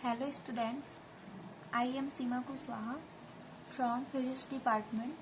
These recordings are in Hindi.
Hello students, I am Seema Kushwaha from Physics Department।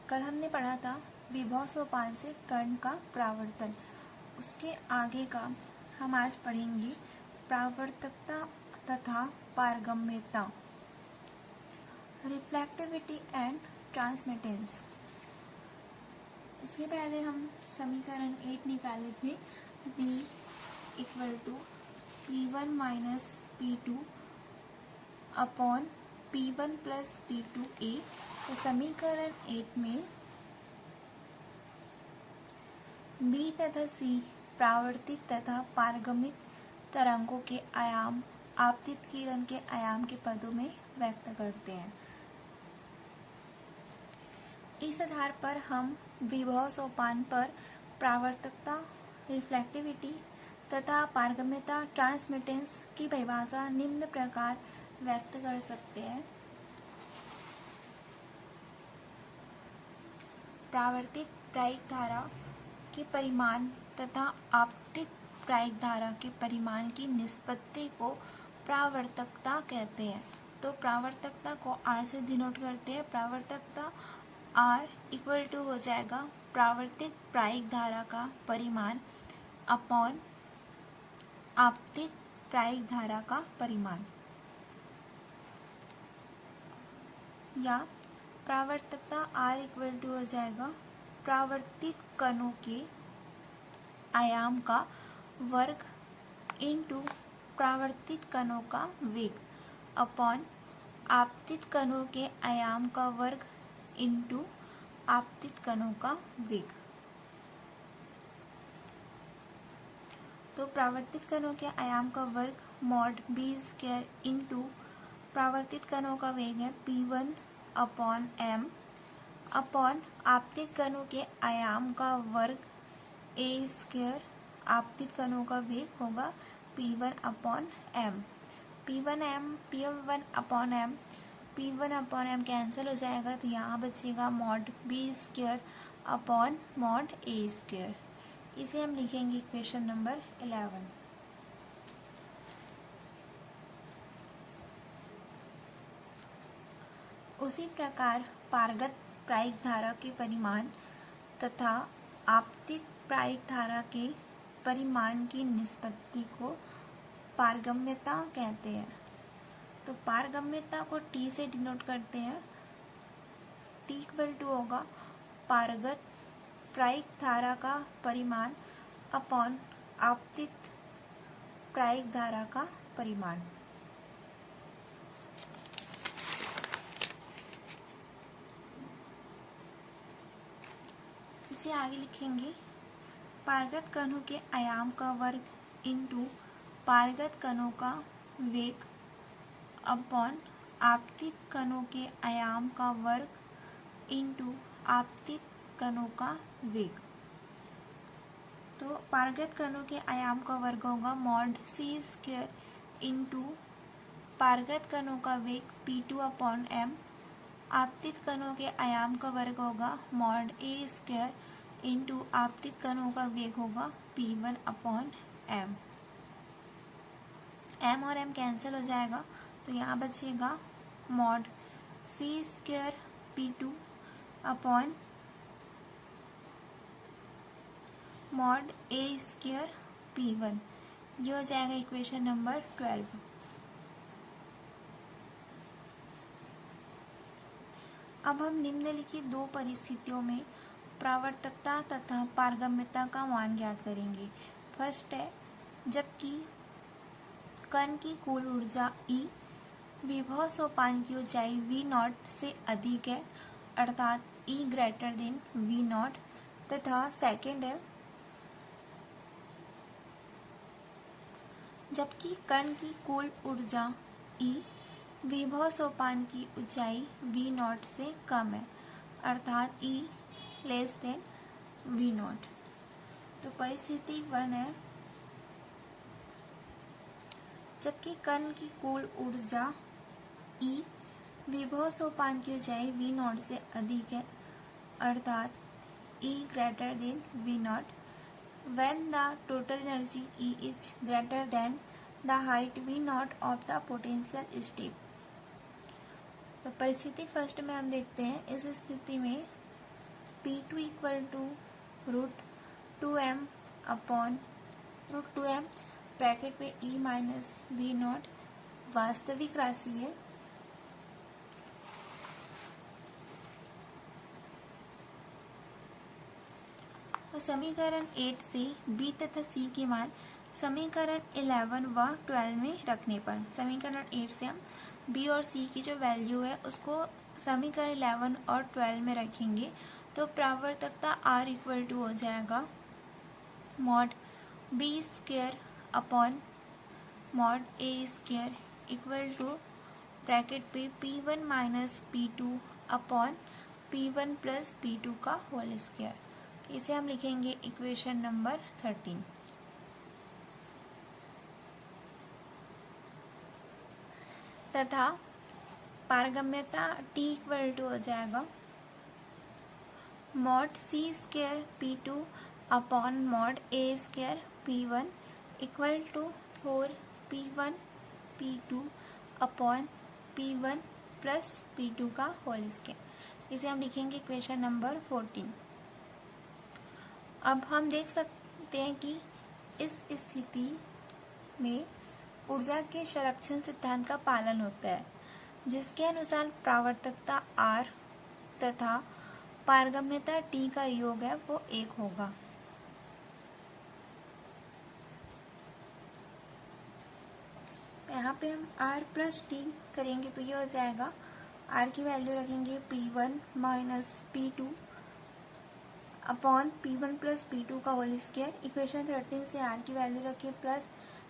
कल हमने पढ़ा था विभव सोपान से कण का प्रावर्तन। उसके आगे का हम आज पढ़ेंगे प्रावर्तकता तथा पारगम्यता, रिफ्लेक्टिविटी एंड ट्रांसमिटेंस। इसके पहले हम समीकरण 8 निकाले थे, B equal to P1 minus P2 upon P1 plus P2A। तो समीकरण 8 में B तथा C प्रावर्तित तथा पारगमित तरंगों के आयाम आपतित किरण के आयाम के पदों में व्यक्त करते हैं। इस आधार पर हम विभव सोपान पर प्रावर्तकता, रिफ्लेक्टिविटी तथा पारगम्यता, ट्रांसमिटेंस की परिभाषा निम्न प्रकार व्यक्त कर सकते हैं। प्रावर्तित प्रायिक धारा के परिमाण तथा आपतित प्रायिक धारा के परिमाण की निष्पत्ति को प्रावर्तकता कहते हैं। तो प्रावर्तकता को R से डिनोट करते हैं। प्रावर्तकता R इक्वल टू हो जाएगा प्रावर्तित प्रायिक धारा का परिमाण अपॉन आपतित प्रायिक धारा का परिमाण, या प्रावर्तकता R इक्वल टू हो जाएगा प्रावर्तित कणों के आयाम का वर्ग इंटू प्रावर्तित कणों का वेग अपॉन आपतित कणों के आयाम का वर्ग इंटू आपतित कणों का वेग। तो प्रावर्तित कणों के आयाम का वर्ग मॉड B स्क्वायर इंटू प्रावर्तित कणों का वेग है P1 अपॉन M अपॉन आपतित कणों के आयाम का वर्ग A स्क्वायर, आपतित कणों का वेग होगा P1 upon M। P1 upon M cancel हो जाएगा, तो यहाँ बचेगा mod B square upon mod A square. इसे हम लिखेंगे इक्वेशन नंबर 11। उसी प्रकार पारगत प्रायिक धारा के परिमाण तथा आपतित प्रायिक धारा के परिमाण की निष्पत्ति को पारगम्यता कहते हैं। तो पारगम्यता को T से डिनोट करते हैं। T इक्वल टू होगा पारगत प्रायिक धारा का परिमाण अपॉन आपतित प्रायिक धारा का परिमाण। इसे आगे लिखेंगे पारगत कणों के आयाम का वर्ग इंटू पारगत कणों का वेग अपॉन आपतित कणों के आयाम का वर्ग इंटू आपतित कणों का वेग। तो पारगत कणों के आयाम का वर्ग होगा मॉड C स्क्वायर इंटू पारगत कणों का वेग P2 अपॉन M। आपतित कणों के आयाम का वर्ग होगा मॉड A स्क्वायर इंटू आपतित कणों का वेग होगा P1 अपॉन M। M और M कैंसिल हो जाएगा, तो यहाँ बचेगा mod C square P2 upon mod A square P1। ये हो जाएगा इक्वेशन नंबर 12। अब हम निम्नलिखित दो परिस्थितियों में प्रावर्तकता तथा पारगम्यता का मान ज्ञात करेंगे। फर्स्ट है, जबकि कण की कुल ऊर्जा E विभव सोपान की ऊंचाई V0 से अधिक है, अर्थात E ग्रेटर देन V0। तथा सेकंड है, जबकि कण की कुल ऊर्जा E विभव सोपान की ऊंचाई V0 से कम है, अर्थात E लेस देन V0। तो परिस्थिति 1 है, जबकि कण की कुल ऊर्जा E विभव सोपान की ऊंचाई V0 से अधिक है, अर्थात E greater than V0, when the total energy E is greater than the height V not of the potential step. तो परिस्थिति फर्स्ट में हम देखते हैं, इस स्थिति में P2 equal to √2m upon √2m bracket में E माइनस V नॉट वास्तविक राशि है। तो समीकरण 8 से B तथा C के मान समीकरण 11 व 12 में रखने पर, समीकरण 8 से हम B और C की जो वैल्यू है उसको समीकरण 11 और 12 में रखेंगे तो प्रावर्तकता R इक्वल टू हो जाएगा mod B square upon mod A square equal to bracket पे P1 minus P2 upon P1 plus P2 का होल स्क्वायर। इसे हम लिखेंगे इक्वेशन नंबर 13। तथा पारगम्यता T इक्वल टू हो जाएगा mod C square P2 upon mod A square P1 equal to 4P1 P2 upon P1 plus P2 का होल स्क्वायर। इसे हम लिखेंगे इक्वेशन नंबर 14। अब हम देख सकते हैं कि इस स्थिति में ऊर्जा के संरक्षण सिद्धांत का पालन होता है, जिसके अनुसार प्रावर्तकता R तथा पारगम्यता T का योग है वो 1 होगा। यहाँ पे हम R प्लस T करेंगे तो ये हो जाएगा, R की वैल्यू रखेंगे P1 minus P2 upon P1 plus P2 का होल स्क्वायर। इक्वेशन 13 से R की वैल्यू रखें प्लस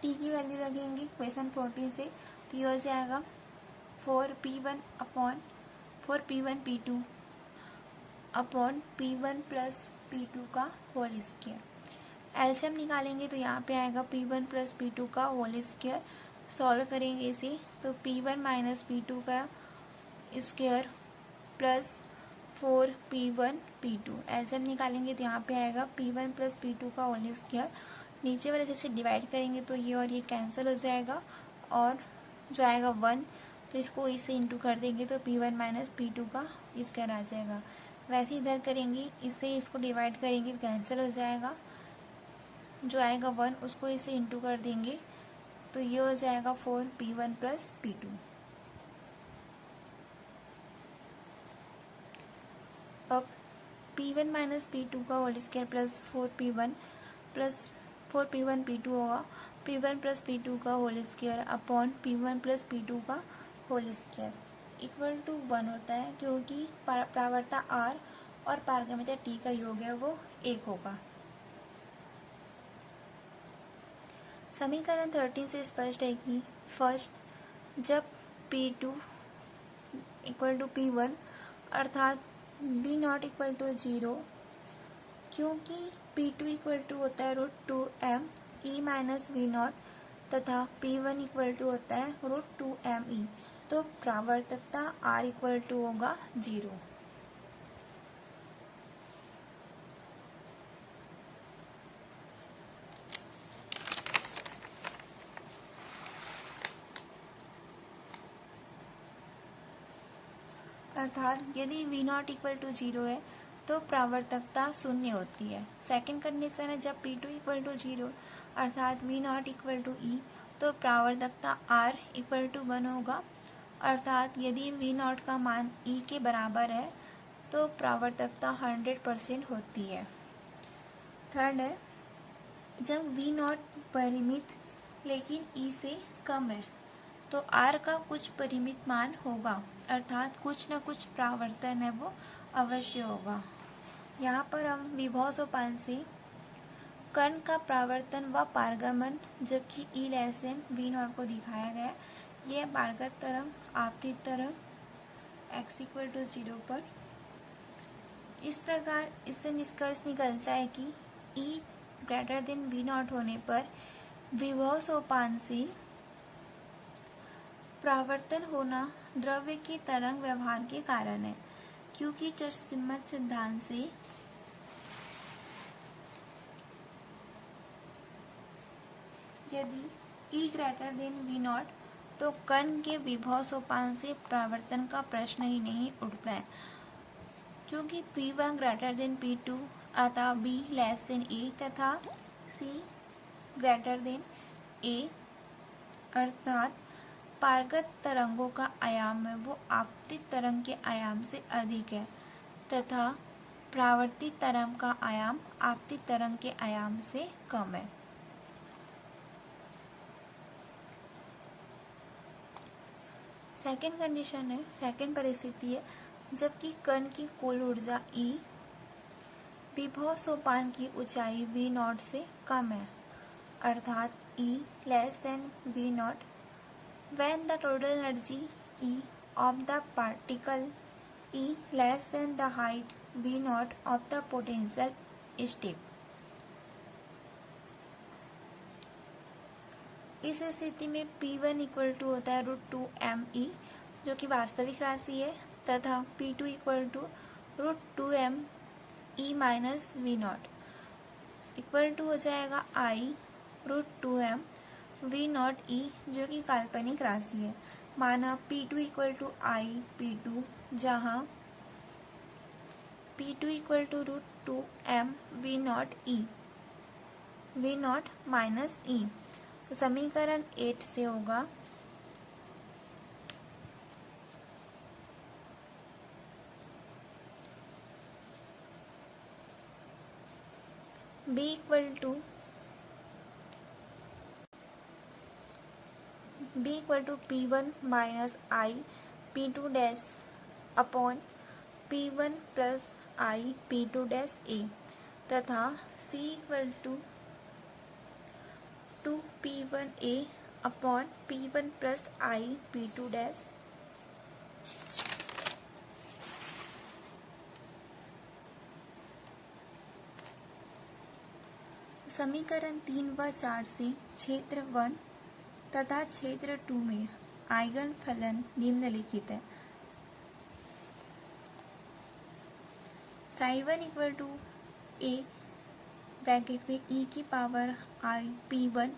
T की वैल्यू रखेंगे इक्वेशन 14 से, तो ये हो जाएगा 4P1 upon 4P1 P2 upon P1 plus P2 का होल स्क्वायर। एलसीएम निकालेंगे तो यहाँ पे आएगा P1 प्लस P2 का होल स्क्वायर। सॉल्व करेंगे इसे तो P1 माइनस P2 का square plus 4P1 P2। LCM निकालेंगे तो यहाँ पे आएगा P1 प्लस P2 का होल स्क्वायर। नीचे वाले जैसे डिवाइड करेंगे तो ये और ये कैंसिल हो जाएगा और जो आएगा 1, तो इसको इससे इंटू कर देंगे तो P1 माइनस P2 का स्क्वायर आ जाएगा। वैसे इधर करेंगे, इससे इसको डिवाइड करेंगे कैंसिल हो जाएगा, जो आएगा 1 उसको इससे इंटू कर देंगे तो ये हो जाएगा 4P1 प्लस P2। अब P1 माइनस P2 का whole square plus 4P1 P2 होगा P1 प्लस P2 का whole square upon P1 plus P2 का होल स्क्वायर इक्वल टू 1 होता है, क्योंकि प्रावर्तकता R और पारगम्यता T का योग है वो 1 होगा। समीकरण 13 से स्पष्ट है कि फर्स्ट जब P2 इक्वल टू P1 अर्थात V नॉट इक्वल टू 0, क्योंकि P2 इक्वल टू होता है √2m E minus V not तथा P1 इक्वल टू होता है √2m E, तो प्रावर्तकता R इक्वल टू होगा 0। अर्थात यदि V नॉट इक्वल टू 0 है तो प्रावर्तकता 0 होती है। सेकंड कंडीशन है जब P2 इक्वल टू 0 अर्थात V naught equal to E, तो प्रावर्तकता R इक्वल टू 1 होगा। अर्थात यदि V नॉट का मान E के बराबर है तो प्रावर्तकता 100% होती है। थर्ड है जब V नॉट परिमित लेकिन E से कम है तो R का कुछ परिमित मान होगा, अर्थात कुछ न कुछ प्रावर्तन है वो अवश्य होगा। यहाँ पर हम विभव सोपान से कण का प्रावर्तन व पारगमन जबकि E less than V not को दिखाया गया है। यह पारगत तरंग आपतित तरंग x इक्वल टू 0 पर। इस प्रकार इससे निष्कर्ष निकलता है कि E greater than V not होने पर विभव सोपान से प्रावर्तन होना द्रव्य के तरंग व्यवहार के कारण है, क्योंकि चर्च-सिमत सिद्धांत से यदि E greater than V not, तो कण के विभव सोपान से परावर्तन का प्रश्न ही नहीं उठता है, क्योंकि P1 ग्रेटर देन P2 अतः B लेस देन A तथा C ग्रेटर देन A, अर्थात पारगत तरंगों का आयाम है वो आपतित तरंग के आयाम से अधिक है तथा परावर्तित तरंग का आयाम आपतित तरंग के आयाम से कम है। सेकेंड कंडीशन है, सेकेंड परिस्थिति है, जबकि कण की कुल ऊर्जा E विभव सोपान की ऊंचाई V नॉट से कम है, अर्थात E less than V not, when the total energy E of the particle E less than the height V naught of the potential state। इस स्थिति में P1 इक्वल टू होता है √2m E, जो कि वास्तविक राशि है, तथा P2 equal to √2m E minus V naught equal to हो जाएगा I √2m V naught E, जो कि काल्पनिक राशि है। माना P2 equal to I P2, जहाँ P2 equal to √2m V naught E, V naught minus E। तो समीकरण 8 से होगा B equal to P1 minus I P2 dash upon P1 plus I P2 dash A, तथा C equal to 2P1A upon P1 plus I P2 dash. समीकरण 3 व 4 से क्षेत्र 1 तथा क्षेत्र 2 में आइगन फलन निम्नलिखित है। psi1 equal to A bracket में E की power I P1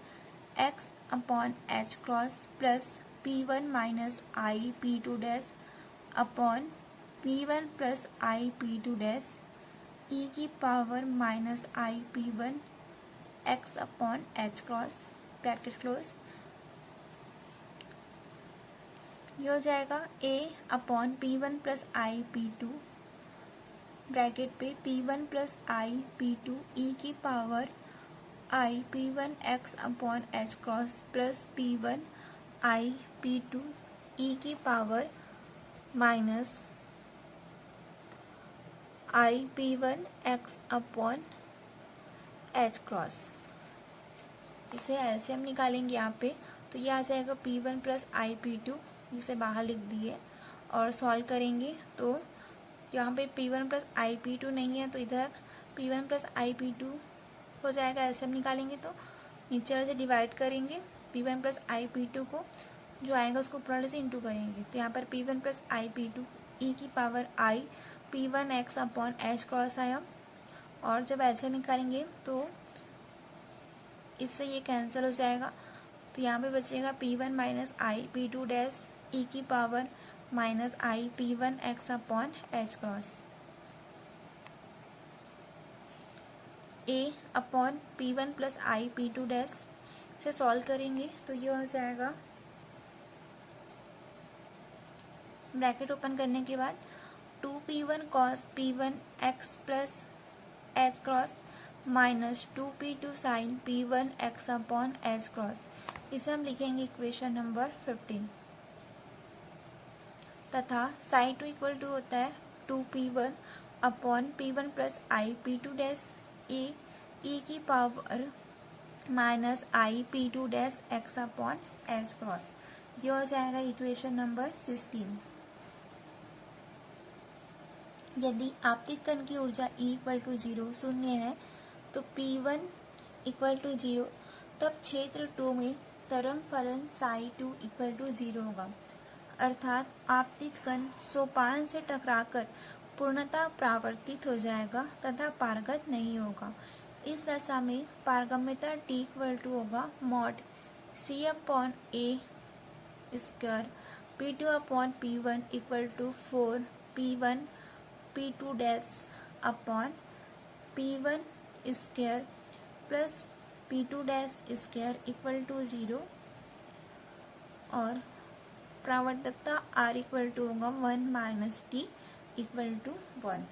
x upon H cross plus P1 minus I P2 dash upon P1 plus I P2 dash E की power minus I P1 x upon H cross bracket close. ये हो जाएगा A upon P1 plus I P2 bracket पे P1 plus I P2 E की power I P1 x upon H cross plus P1 I P2 E की power minus I P1 x upon H cross. इसे एलसीएम निकालेंगे यहाँ पे, तो ये आ जाएगा P1 प्लस I P2, जिसे बाहर लिख दिए, और सॉल्व करेंगे तो यहाँ पे P1 प्लस I P2 नहीं है, तो इधर P1 प्लस I P2 हो जाएगा। एलसीएम निकालेंगे तो नीचे वाले से डिवाइड करेंगे P1 प्लस I P2 को, जो आएगा उसको ऊपर वाले से इंटू करेंगे, तो यहाँ पर P1 plus I P2 E की power I P1 x upon H cross आया, और जब एलसीएम निकालेंगे तो इससे ये कैंसिल हो जाएगा, तो यहाँ पे बचेगा P1 minus I P2 dash E की power minus I P1 x upon H cross. A upon P1 plus I P2 dash से सॉल्व करेंगे तो ये हो जाएगा, ब्रैकेट ओपन करने के बाद 2P1 cos P1 x plus H cross minus 2P2 sine P1 x upon H cross. इसे हम लिखेंगे इक्वेशन नंबर 15, तथा psi2 इक्वल टू होता है 2P1 upon P1 plus I P2 dash A E की power minus I P2 dash x upon H cross. ये हो जाएगा इक्वेशन नंबर 16। यदि आपतित कण की ऊर्जा E इक्वल टू 0 शून्य है तो P1 इक्वल टू 0, तब क्षेत्र 2 में तरंग फलन psi2 इक्वल टू 0 होगा, अर्थात आपतित कण सोपान से टकराकर पूर्णतः परावर्तित हो जाएगा तथा पारगत नहीं होगा। इस दशा में पारगम्यता T इक्वल टू होगा mod C upon A square P2 upon P1 equal to 4 P1 P2 dash upon P1 square plus P2 dash square equal to 0 और प्रावर्तकता R इक्वल टू होगा 1 माइनस T इक्वल टू 1।